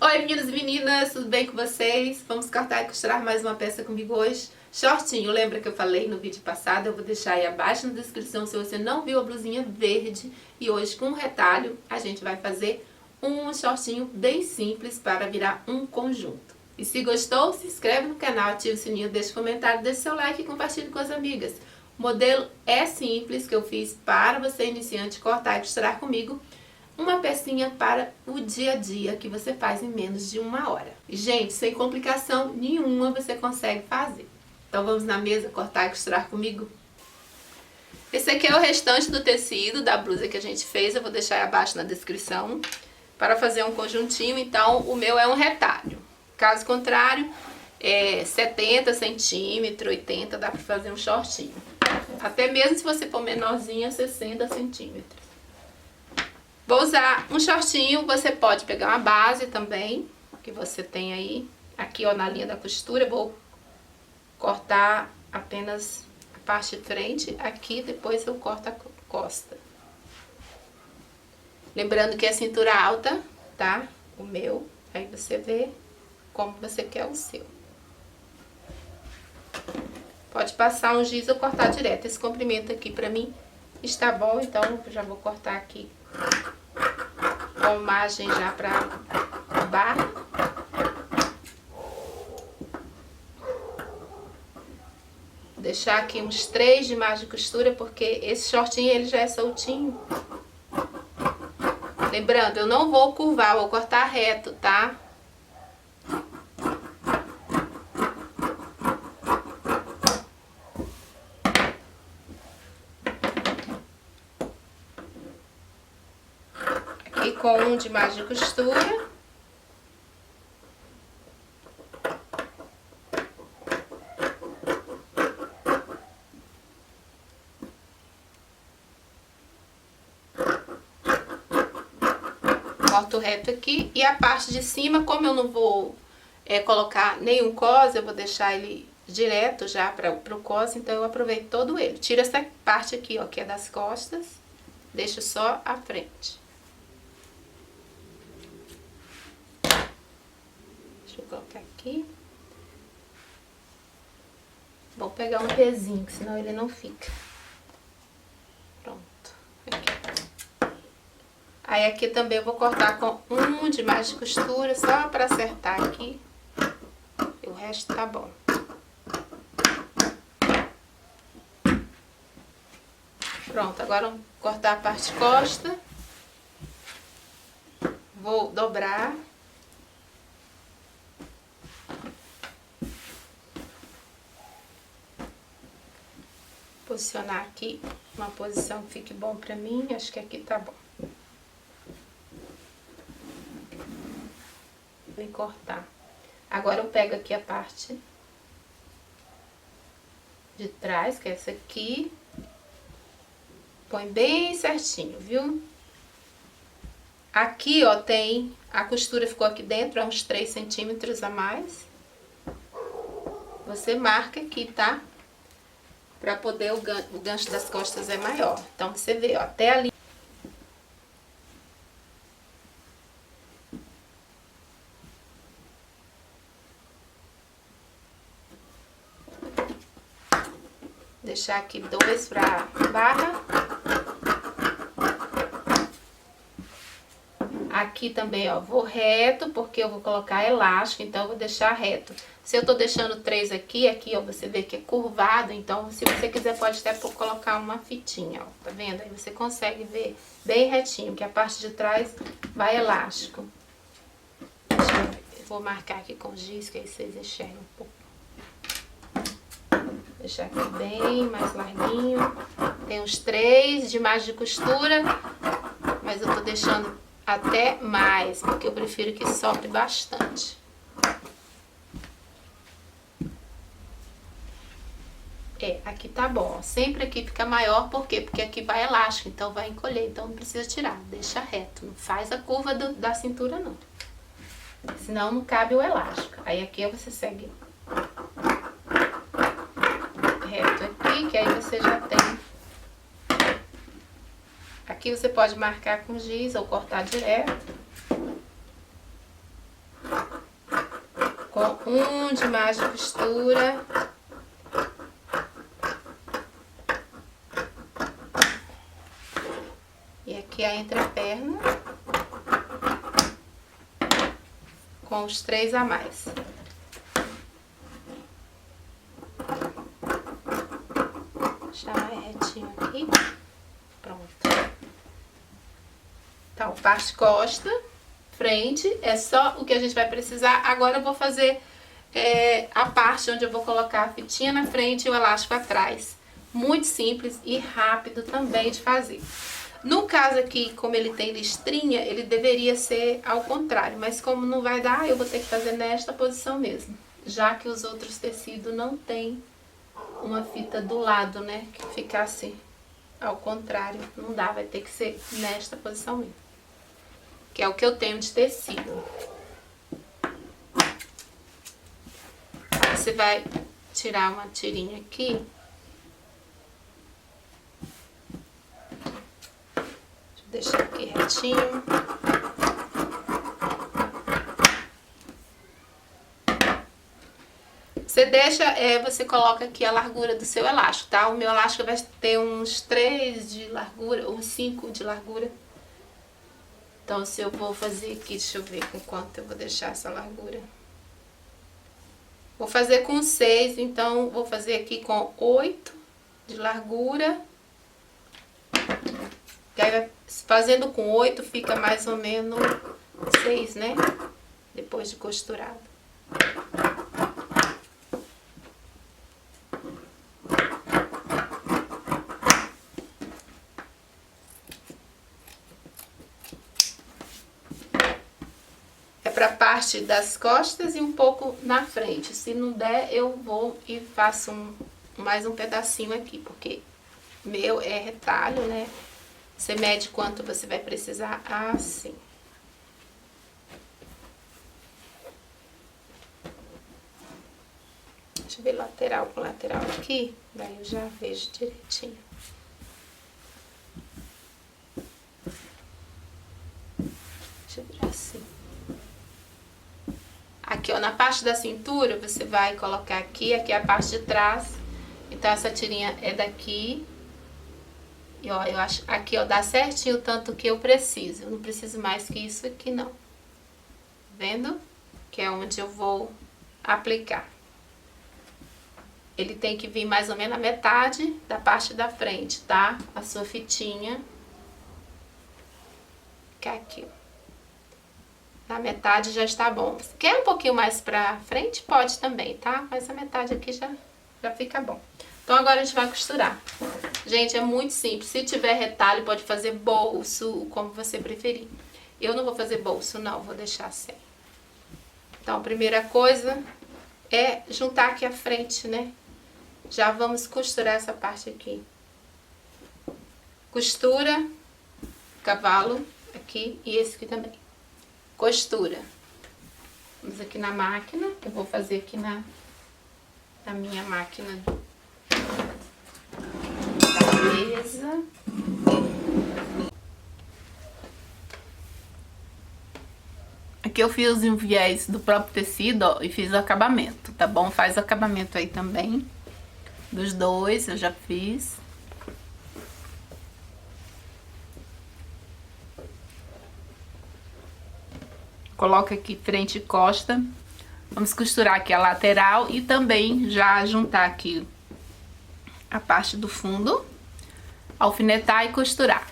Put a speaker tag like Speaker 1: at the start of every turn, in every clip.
Speaker 1: Oi meninos e meninas, tudo bem com vocês? Vamos cortar e costurar mais uma peça comigo hoje. Shortinho, lembra que eu falei no vídeo passado? Eu vou deixar aí abaixo na descrição se você não viu a blusinha verde. E hoje com um retalho a gente vai fazer um shortinho bem simples para virar um conjunto. E se gostou, se inscreve no canal, ativa o sininho, deixa comentário, deixa seu like e compartilhe com as amigas. O modelo é simples que eu fiz para você iniciante cortar e costurar comigo. Uma pecinha para o dia a dia que você faz em menos de 1 hora. Gente, sem complicação nenhuma você consegue fazer. Então vamos na mesa cortar e costurar comigo? Esse aqui é o restante do tecido da blusa que a gente fez. Eu vou deixar aí abaixo na descrição para fazer um conjuntinho. Então o meu é um retalho. Caso contrário, 70 centímetros, 80, dá para fazer um shortinho. Até mesmo se você for menorzinha, 60 centímetros. Vou usar um shortinho, você pode pegar uma base também, que você tem aí. Aqui, ó, na linha da costura, eu vou cortar apenas a parte de frente. Aqui, depois eu corto a costa. Lembrando que é cintura alta, tá? O meu. Aí você vê como você quer o seu. Pode passar um giz ou cortar direto. Esse comprimento aqui pra mim está bom, então eu já vou cortar aqui com margem já pra barra. Vou deixar aqui uns 3 de margem de costura, porque esse shortinho ele já é soltinho. Lembrando, eu não vou curvar, vou cortar reto, tá? Aqui com um de margem de costura. Corto reto aqui. E a parte de cima, como eu não vou colocar nenhum cos, eu vou deixar ele direto já para o cos, então eu aproveito todo ele. Tiro essa parte aqui, ó, que é das costas, deixo só a frente. Deixa eu colocar aqui. Vou pegar um pezinho, que senão ele não fica. Pronto. Aqui. Aí aqui também eu vou cortar com um de mais de costura, só para acertar aqui. E o resto tá bom. Pronto, agora vamos cortar a parte costa. Vou dobrar. Posicionar aqui uma posição que fique bom pra mim, acho que aqui tá bom. Vou cortar. Agora eu pego aqui a parte de trás, que é essa aqui. Põe bem certinho, viu? Aqui, ó, tem... A costura ficou aqui dentro, é uns 3 centímetros a mais. Você marca aqui, tá? Pra poder, o gancho das costas é maior. Então, você vê, ó, até ali. Deixar aqui 2 pra barra. Aqui também, ó, vou reto, porque eu vou colocar elástico, então eu vou deixar reto. Se eu tô deixando 3 aqui, ó, você vê que é curvado, então se você quiser pode até colocar uma fitinha, ó, tá vendo? Aí você consegue ver bem retinho, que a parte de trás vai elástico. Deixa eu ver, eu vou marcar aqui com giz, que aí vocês enxergam um pouco. Deixar aqui bem mais larguinho. Tem uns 3 de margem de costura, mas eu tô deixando até mais, porque eu prefiro que sobre bastante. Aqui tá bom, ó. Sempre aqui fica maior, por quê? Porque aqui vai elástico, então vai encolher, então não precisa tirar, deixa reto, não faz a curva da cintura não, senão não cabe o elástico. Aí aqui você segue reto aqui, que aí você já tem. Aqui você pode marcar com giz ou cortar direto. com um de margem de costura. E aqui a entreperna com os 3 a mais. Deixar mais retinho aqui. Pronto. Então, parte costa, frente, é só o que a gente vai precisar. Agora eu vou fazer a parte onde eu vou colocar a fitinha na frente e o elástico atrás. Muito simples e rápido também de fazer. No caso aqui, como ele tem listrinha, ele deveria ser ao contrário. Mas como não vai dar, eu vou ter que fazer nesta posição mesmo. Já que os outros tecidos não tem uma fita do lado, né? Que ficasse ao contrário. Não dá, vai ter que ser nesta posição mesmo. Que é o que eu tenho de tecido. Você vai tirar uma tirinha aqui. Deixa eu deixar aqui retinho. Você deixa, você coloca aqui a largura do seu elástico, tá? O meu elástico vai ter uns 3 de largura, ou 5 de largura. Então, se eu vou fazer aqui, deixa eu ver com quanto eu vou deixar essa largura. Vou fazer com 6, então vou fazer aqui com 8 de largura. E aí, fazendo com 8, fica mais ou menos 6, né? Depois de costurado. Pra parte das costas e um pouco na frente. Se não der, eu vou e faço mais um pedacinho aqui, porque meu é retalho, né? Você mede quanto você vai precisar assim. Deixa eu ver lateral com lateral aqui, daí eu já vejo direitinho. Deixa eu virar assim. Aqui, ó, na parte da cintura, você vai colocar aqui é a parte de trás. Então, essa tirinha é daqui. E, ó, eu acho aqui, ó, dá certinho o tanto que eu preciso. Eu não preciso mais que isso aqui, não. Vendo? Que é onde eu vou aplicar. Ele tem que vir mais ou menos a metade da parte da frente, tá? A sua fitinha. Que é aqui, ó. A metade já está bom. Se quer um pouquinho mais pra frente, pode também, tá? Mas a metade aqui já fica bom. Então, agora a gente vai costurar. Gente, é muito simples. Se tiver retalho, pode fazer bolso, como você preferir. Eu não vou fazer bolso, não. Vou deixar sem. Então, a primeira coisa é juntar aqui a frente, né? Já vamos costurar essa parte aqui. Costura, cavalo, aqui e esse aqui também. Costura. Vamos aqui na máquina. Eu vou fazer aqui na minha máquina da mesa. Aqui eu fiz um viés do próprio tecido, ó, e fiz o acabamento, tá bom? Faz o acabamento aí também. Dos dois eu já fiz. Coloca aqui frente e costa. Vamos costurar aqui a lateral e também já juntar aqui a parte do fundo. Alfinetar e costurar.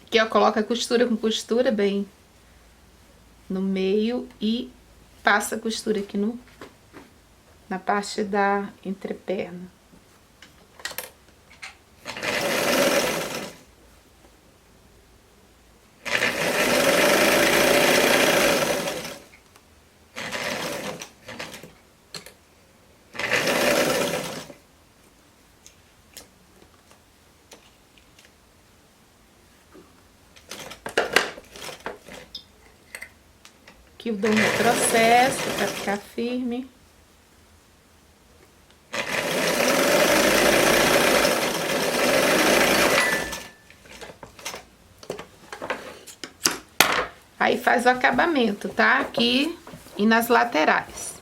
Speaker 1: Aqui, ó, coloca costura com costura bem no meio e passa a costura aqui na parte da entreperna. Aqui eu dou um retrocesso para ficar firme. Aí faz o acabamento, tá? Aqui e nas laterais.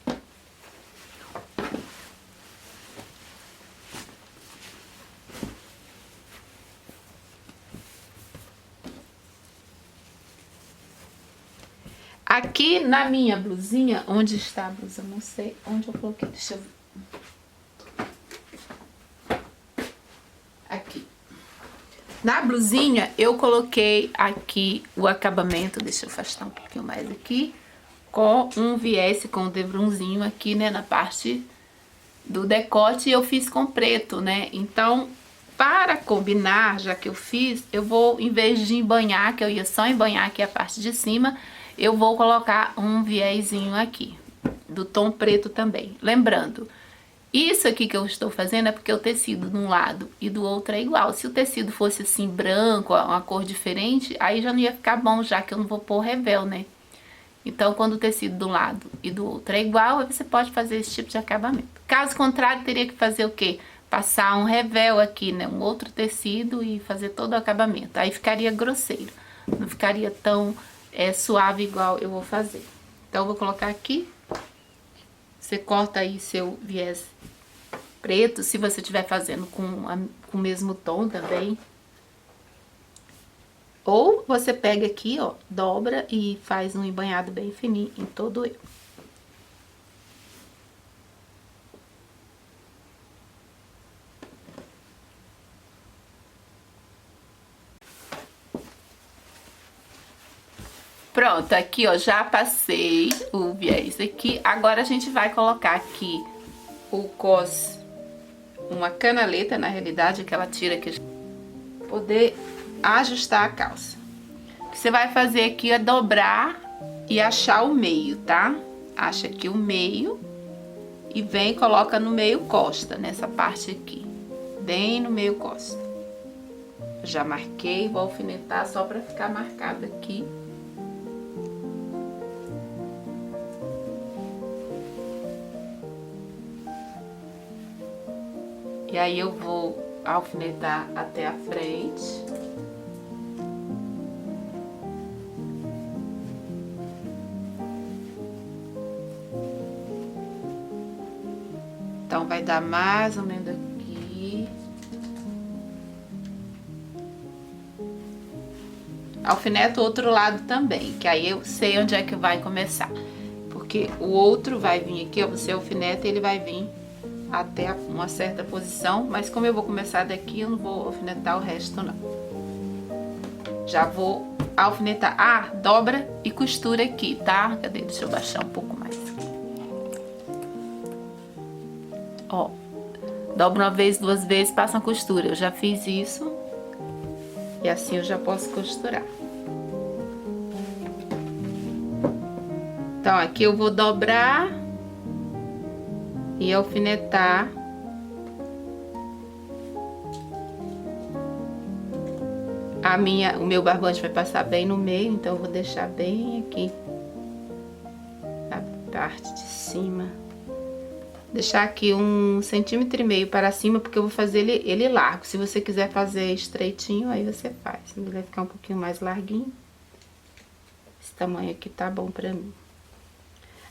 Speaker 1: Aqui na minha blusinha, onde está a blusa? Não sei onde eu coloquei, deixa eu ver. Aqui. Na blusinha, eu coloquei aqui o acabamento, deixa eu afastar um pouquinho mais aqui, com um viés, com um devrunzinho aqui, né, na parte do decote, eu fiz com preto, né? Então, para combinar, já que eu fiz, eu vou, em vez de embanhar, que eu ia só embanhar aqui a parte de cima, eu vou colocar um viésinho aqui, do tom preto também. Lembrando, isso aqui que eu estou fazendo é porque o tecido de um lado e do outro é igual. Se o tecido fosse assim branco, uma cor diferente, aí já não ia ficar bom, já que eu não vou pôr revel, né? Então, quando o tecido de um lado e do outro é igual, aí você pode fazer esse tipo de acabamento. Caso contrário, teria que fazer o quê? Passar um revel aqui, né? Um outro tecido e fazer todo o acabamento. Aí ficaria grosseiro, não ficaria tão suave igual eu vou fazer. Então, eu vou colocar aqui. Você corta aí seu viés preto, se você estiver fazendo com o mesmo tom também. Ou você pega aqui, ó, dobra e faz um embanhado bem fininho em todo ele. Pronto, aqui, ó, já passei o viés aqui. Agora a gente vai colocar aqui o cos, uma canaleta, na realidade, aquela tira que poder ajustar a calça. O que você vai fazer aqui é dobrar e achar o meio, tá? Acha aqui o meio e vem e coloca no meio costa, nessa parte aqui, bem no meio costa. Já marquei, vou alfinetar só pra ficar marcado aqui. E aí eu vou alfinetar até a frente. Então vai dar mais ou menos aqui. Alfineto o outro lado também, que aí eu sei onde é que vai começar. Porque o outro vai vir aqui, ó, você alfineta e ele vai vir até uma certa posição, mas como eu vou começar daqui, eu não vou alfinetar o resto não. Já vou alfinetar, dobra e costura aqui, tá? Cadê? Deixa eu baixar um pouco mais. Ó, dobra uma vez, duas vezes, passa uma costura. Eu já fiz isso e assim eu já posso costurar. Então, aqui eu vou dobrar e alfinetar. O meu barbante vai passar bem no meio, então eu vou deixar bem aqui na parte de cima. Deixar aqui 1,5 cm para cima, porque eu vou fazer ele largo. Se você quiser fazer estreitinho, aí você faz. Ele vai ficar um pouquinho mais larguinho. Esse tamanho aqui tá bom pra mim.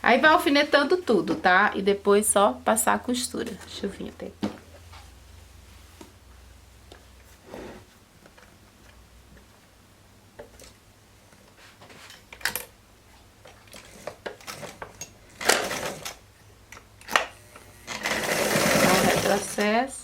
Speaker 1: Aí vai alfinetando tudo, tá? E depois só passar a costura. Deixa eu vir até aqui. Retrocesso.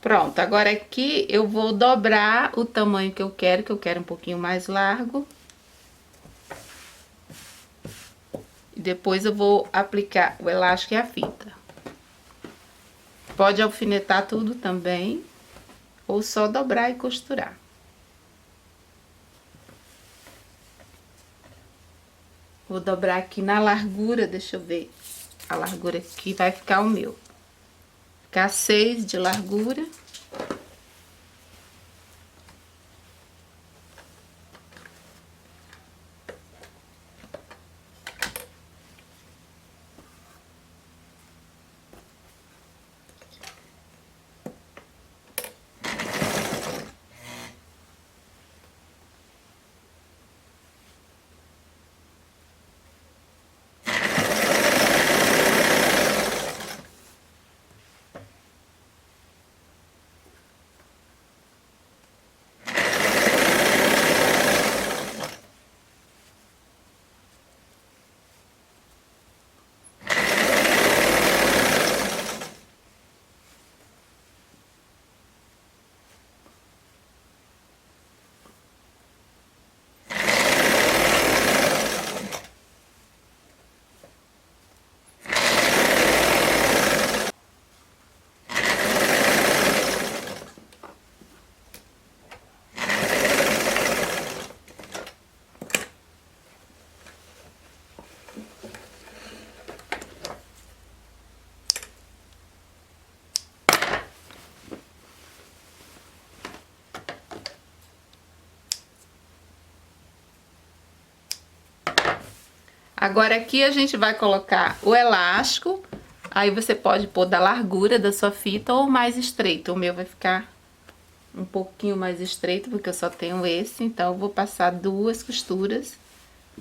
Speaker 1: Pronto, agora aqui eu vou dobrar o tamanho que eu quero um pouquinho mais largo. E depois eu vou aplicar o elástico e a fita. Pode alfinetar tudo também, ou só dobrar e costurar. Vou dobrar aqui na largura, deixa eu ver. A largura aqui vai ficar o meu. Ficar 6 de largura. Agora aqui a gente vai colocar o elástico, aí você pode pôr da largura da sua fita ou mais estreito. O meu vai ficar um pouquinho mais estreito, porque eu só tenho esse, então eu vou passar 2 costuras.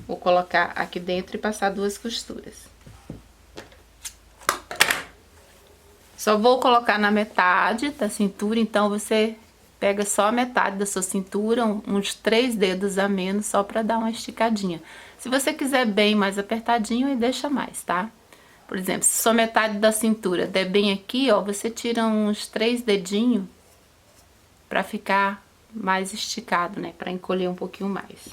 Speaker 1: Vou colocar aqui dentro e passar 2 costuras. Só vou colocar na metade da cintura, então você pega só a metade da sua cintura, uns 3 dedos a menos, só pra dar uma esticadinha. Se você quiser bem mais apertadinho, aí deixa mais, tá? Por exemplo, se sua metade da cintura der bem aqui, ó, você tira uns 3 dedinhos pra ficar mais esticado, né? Pra encolher um pouquinho mais.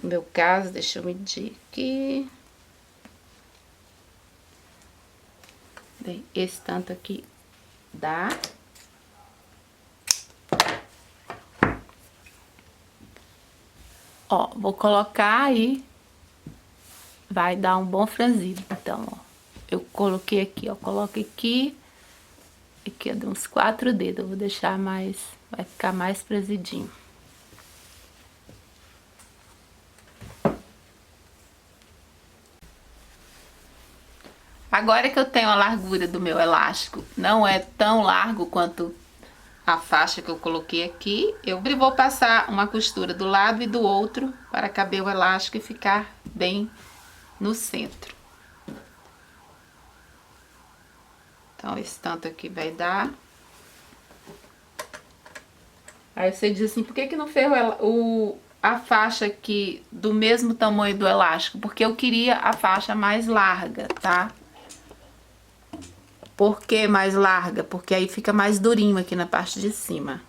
Speaker 1: No meu caso, deixa eu medir aqui. Bem, esse tanto aqui dá. Ó, vou colocar aí, vai dar um bom franzido. Então, ó, eu coloquei aqui, ó, coloco aqui eu dei uns 4 dedos, eu vou deixar mais, vai ficar mais franzidinho. Agora que eu tenho a largura do meu elástico, não é tão largo quanto a faixa que eu coloquei aqui, eu vou passar uma costura do lado e do outro para caber o elástico e ficar bem no centro. Então, esse tanto aqui vai dar. Aí você diz assim, por que que não fez a faixa aqui do mesmo tamanho do elástico? Porque eu queria a faixa mais larga, tá? Por que mais larga? Porque aí fica mais durinho aqui na parte de cima.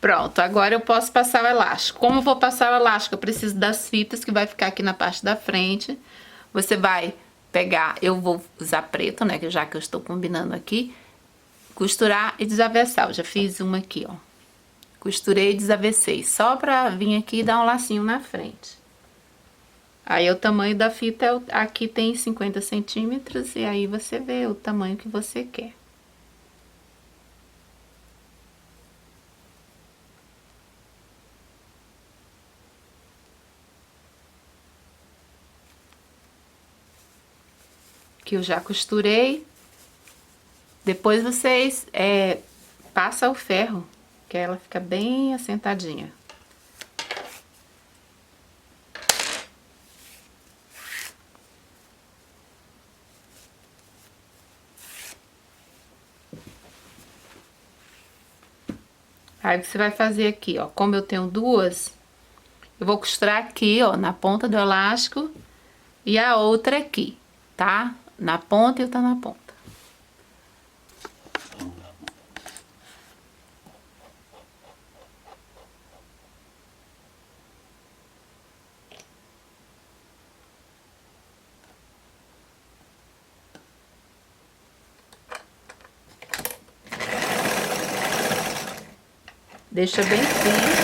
Speaker 1: Pronto, agora eu posso passar o elástico. Como eu vou passar o elástico? Eu preciso das fitas que vai ficar aqui na parte da frente. Você vai pegar, eu vou usar preto, né, já que eu estou combinando aqui. costurar e desavessar. Eu já fiz uma aqui, ó. Costurei e desavessei, só pra vir aqui e dar um lacinho na frente. Aí o tamanho da fita, aqui tem 50 centímetros, e aí você vê o tamanho que você quer. Que eu já costurei. Depois vocês passa o ferro, que ela fica bem assentadinha. Aí você vai fazer aqui, ó, como eu tenho duas, eu vou costurar aqui, ó, na ponta do elástico e a outra aqui, tá? Na ponta e outra na ponta. Deixa bem frio.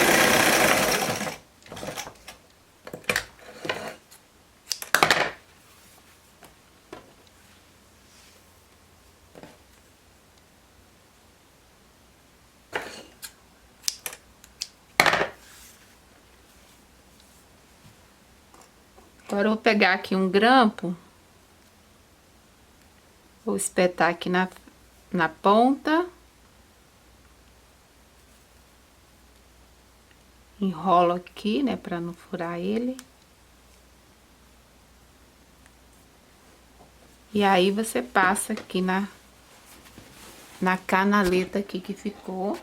Speaker 1: Agora eu vou pegar aqui um grampo, vou espetar aqui na ponta, enrolo aqui, né, pra não furar ele. E aí você passa aqui na canaleta aqui que ficou.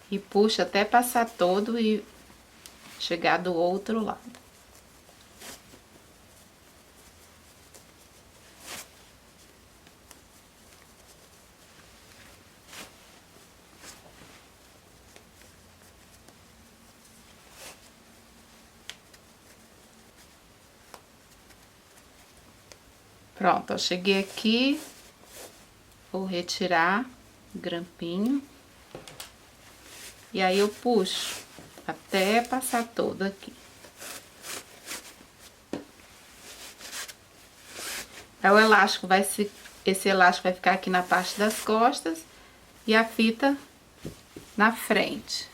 Speaker 1: E puxa até passar todo e chegar do outro lado. Pronto, ó, cheguei aqui, vou retirar o grampinho. E aí eu puxo até passar todo aqui. Aí o elástico esse elástico vai ficar aqui na parte das costas e a fita na frente.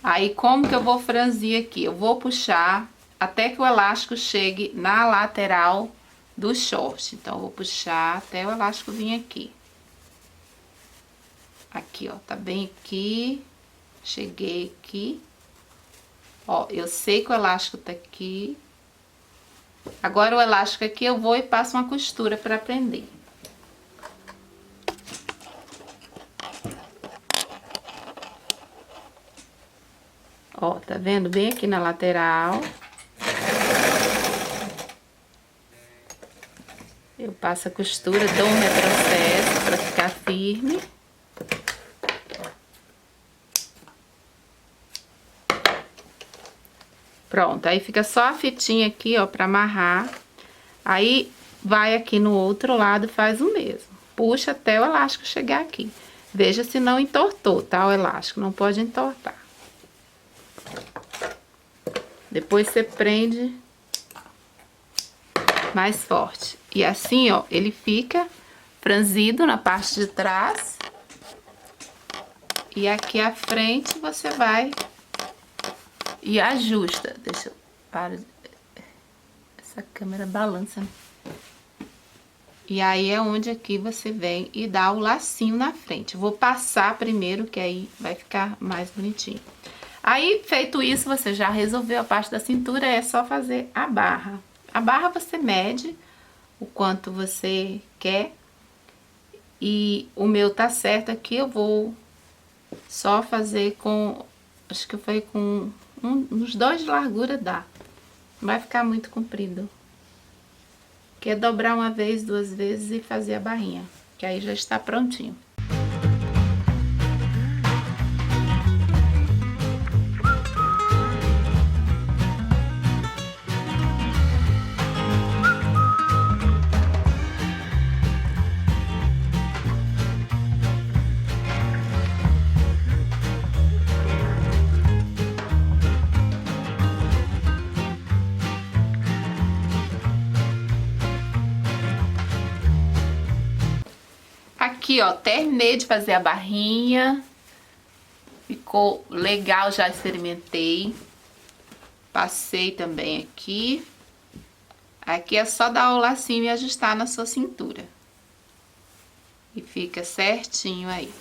Speaker 1: Aí como que eu vou franzir aqui? Eu vou puxar até que o elástico chegue na lateral do short. Então eu vou puxar até o elástico vir aqui. Aqui, ó, tá bem aqui. Cheguei aqui. Ó, eu sei que o elástico tá aqui. Agora o elástico aqui eu vou e passo uma costura pra prender. Ó, tá vendo? Bem aqui na lateral. Eu passo a costura, dou um retrocesso pra ficar firme. Pronto, aí fica só a fitinha aqui, ó, pra amarrar. Aí, vai aqui no outro lado e faz o mesmo. Puxa até o elástico chegar aqui. Veja se não entortou, tá, o elástico. Não pode entortar. Depois você prende mais forte. E assim, ó, ele fica franzido na parte de trás. E aqui à frente você vai e ajusta. Deixa eu parar. Essa câmera balança. E aí é onde aqui você vem e dá o lacinho na frente. Eu vou passar primeiro, que aí vai ficar mais bonitinho. Aí, feito isso, você já resolveu a parte da cintura, é só fazer a barra. A barra você mede o quanto você quer. E o meu tá certo aqui, eu vou só fazer com, acho que foi com uns 2 de largura dá. Não vai ficar muito comprido. Que é dobrar uma vez, 2 vezes e fazer a barrinha. que aí já está prontinho. Aqui, ó, terminei de fazer a barrinha. Ficou legal, já experimentei. Passei também aqui. Aqui é só dar o lacinho e ajustar na sua cintura. E fica certinho aí.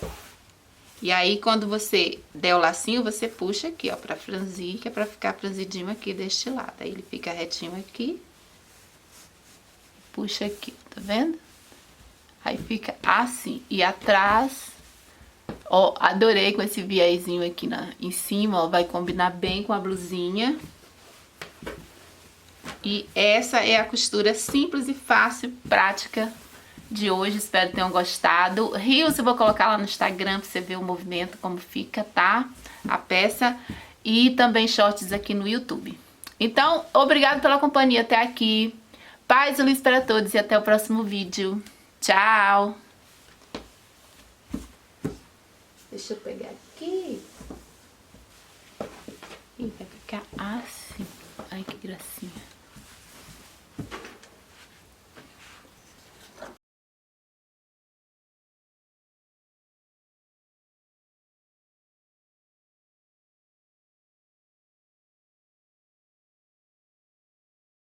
Speaker 1: E aí, quando você der o lacinho, você puxa aqui, ó, pra franzir, que é pra ficar franzidinho aqui deste lado. Aí ele fica retinho aqui. Puxa aqui, tá vendo? Aí fica assim. E atrás, ó, adorei com esse viezinho aqui em cima, ó, vai combinar bem com a blusinha. E essa é a costura simples e fácil, prática de hoje. Espero que tenham gostado. Reels eu vou colocar lá no Instagram pra você ver o movimento, como fica, tá? A peça. E também shorts aqui no YouTube. Então, obrigado pela companhia até aqui. Paz e luz para todos e até o próximo vídeo. Tchau! Deixa eu pegar aqui. E vai ficar assim. Ai, que gracinha.